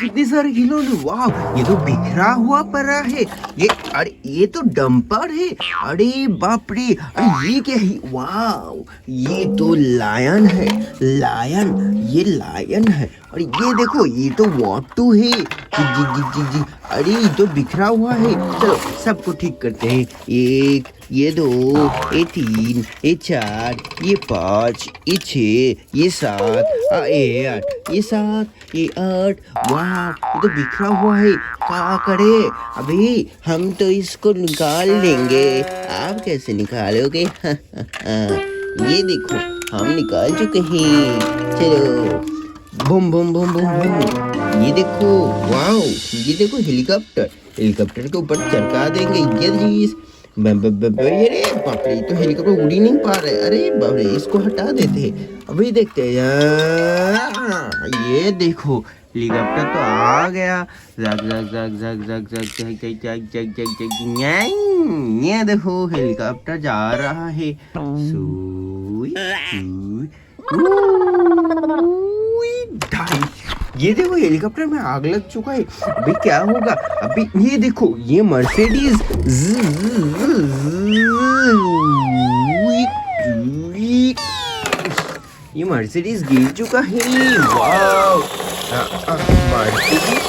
कितने सारे खिलौने, वाह ये तो बिखरा हुआ पड़ा है। ये अरे ये तो डंपर है। अरे बाप रे, अरे ये क्या है, वाह ये तो लायन है। लायन, ये लायन है। और ये देखो ये तो वाटू है। जी जी जी जी जी। अरे ये तो बिखरा हुआ है। चलो सबको ठीक करते हैं। एक, ये दो, ये तीन, ये चार, ये पाँच, ये छः, ये सात, ये आठ, ये सात, ये आठ। वाह ये तो बिखरा हुआ है। क्या करे अभी, हम तो इसको निकाल लेंगे। आप कैसे निकालोगे? ये देखो हम निकाल चुके हैं। चलो boom boom boom boom boom. ये देखो, वाओ ये देखो हेलीकॉप्टर। हेलीकॉप्टर के ऊपर चढ़का देंगे। अरे बाप रे, तो हेलीकॉप्टर उड़ ही नहीं पा रहे। अरे बाप रे, इसको हटा देते हैं। अभी देखते हैं। ये देखो हेलीकॉप्टर तो आ गया। जग जग जग जग जग जग जग जग जग जग जग जग। ये देखो हेलीकॉप्टर जा रहा है। सुई सुई ढाई। ये देखो हेलीकॉप्टर में आग लग चुका है। अभी क्या होगा? अभी ये देखो ये मर्सिडीज, ये मर्सिडीज गिर चुका है। वाव मर्सिडीज,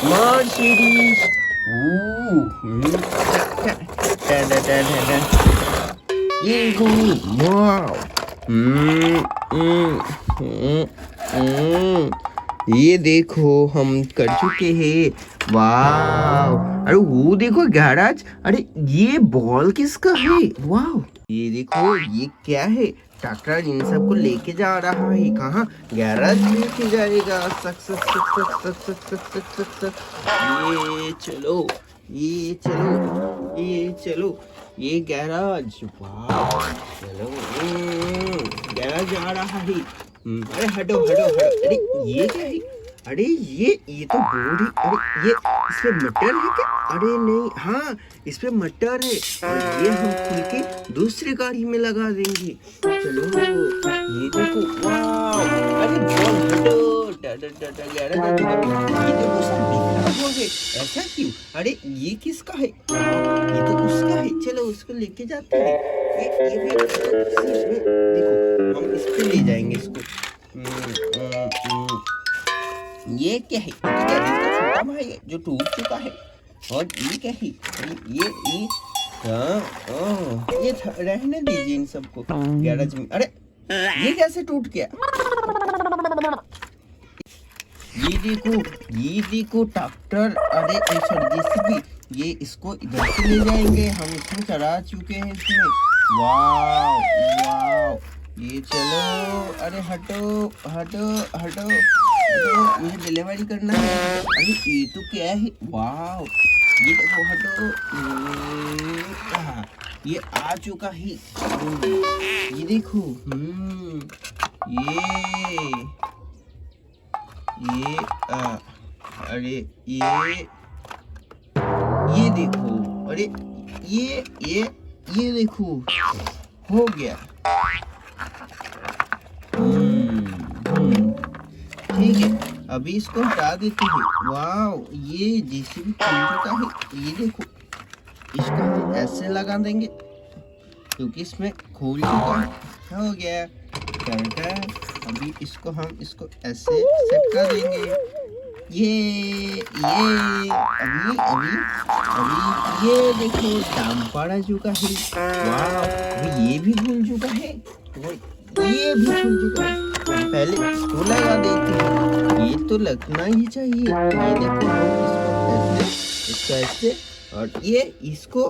मर्सिडीज। ये देखो, वाव। ये देखो हम कर चुके हैं। वाव, अरे वो देखो गैराज। अरे ये बॉल किसका है? वाव ये देखो ये क्या है? ट्रैक्टर इन सबको लेके जा रहा है। कहाँ? गैराज लेके जाएगा। सक सक सक सक सक सक सक सक सक सक। ये चलो, ये चलो, ये चलो, ये गैराज। वाव चलो, गैराज जा रहा है। अरे हटो हटो हटो। अरे ये क्या है? अरे ये तो बोर्ड है। अरे ये इसमें मटर है क्या? अरे नहीं, हाँ इसमें मटर है। और ये हम खुल के दूसरी गाड़ी में लगा देंगे। चलो ये देखो, वाह। अरे बॉल हटो। ये देखो सब बिखरा हुआ है। ऐसा क्यों? अरे ये किसका है? ये तो उसका है। चलो उसको लेके जाते हैं। ये भी देखो, हम इस पे ले जाएंगे इसको। ये क्या है? ये क्या है? इसका छोटा भाई है जो टूट चुका है। और ये क्या है? ये हाँ, ये रहने दीजिए इन सबको गैराज में। अरे ये कैसे टूट गया? ये देखो ट्रैक्टर। अरे सॉरी जेसीबी। ये इसको इधर से ले जाएंगे। हम इसमें चढ़ा चुके हैं इसमें। वाव वाव, ये चलो। अरे हटो हटो हटो हटो, मुझे डिलीवरी करना है। अरे ये तो क्या है? वाव ये देखो, हटो। ये आ चुका है। ये देखो, ये अरे ये देखो। अरे ये देखो हो गया। ठीक है, अभी इसको हटा देते हैं। वाव ये जेसीबी खुल चुका है। ये देखो, इसको हम ऐसे लगा देंगे क्योंकि इसमें खोल चुका है। हो गया। अभी इसको हम ऐसे सेट कर देंगे। ये अभी अभी अभी ये देखो डंपर आ चुका है। वाह, अभी ये भी खुल चुका है। ये भी खुल चुका है। पहले इसको लगा देते हैं। ये तो लगना ही चाहिए। ये देखो, हम इसको ऐसे और ये इसको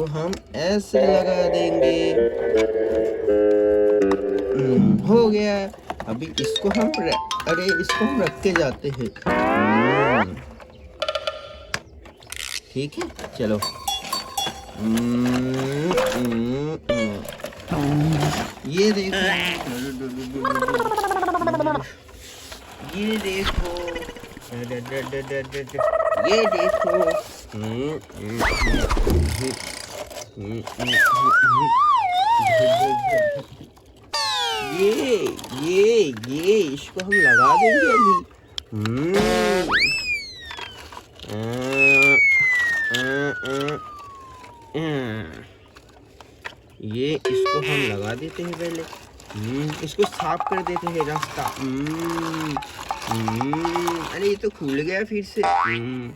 हम ऐसे लगा देंगे। हो गया। अभी इसको हम रख के जाते हैं। ठीक है, चलो। ये देखो, ये देखो, ये देखो। ये इसको हम लगा देंगे अभी। हम्म, अ, अ, अ, ये इसको हम लगा देते हैं पहले। इसको साफ कर देते हैं रास्ता। अरे ये तो खुल गया फिर से। हम्म,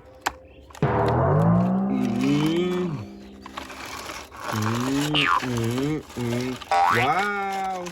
हम्म, हम्म, वाव!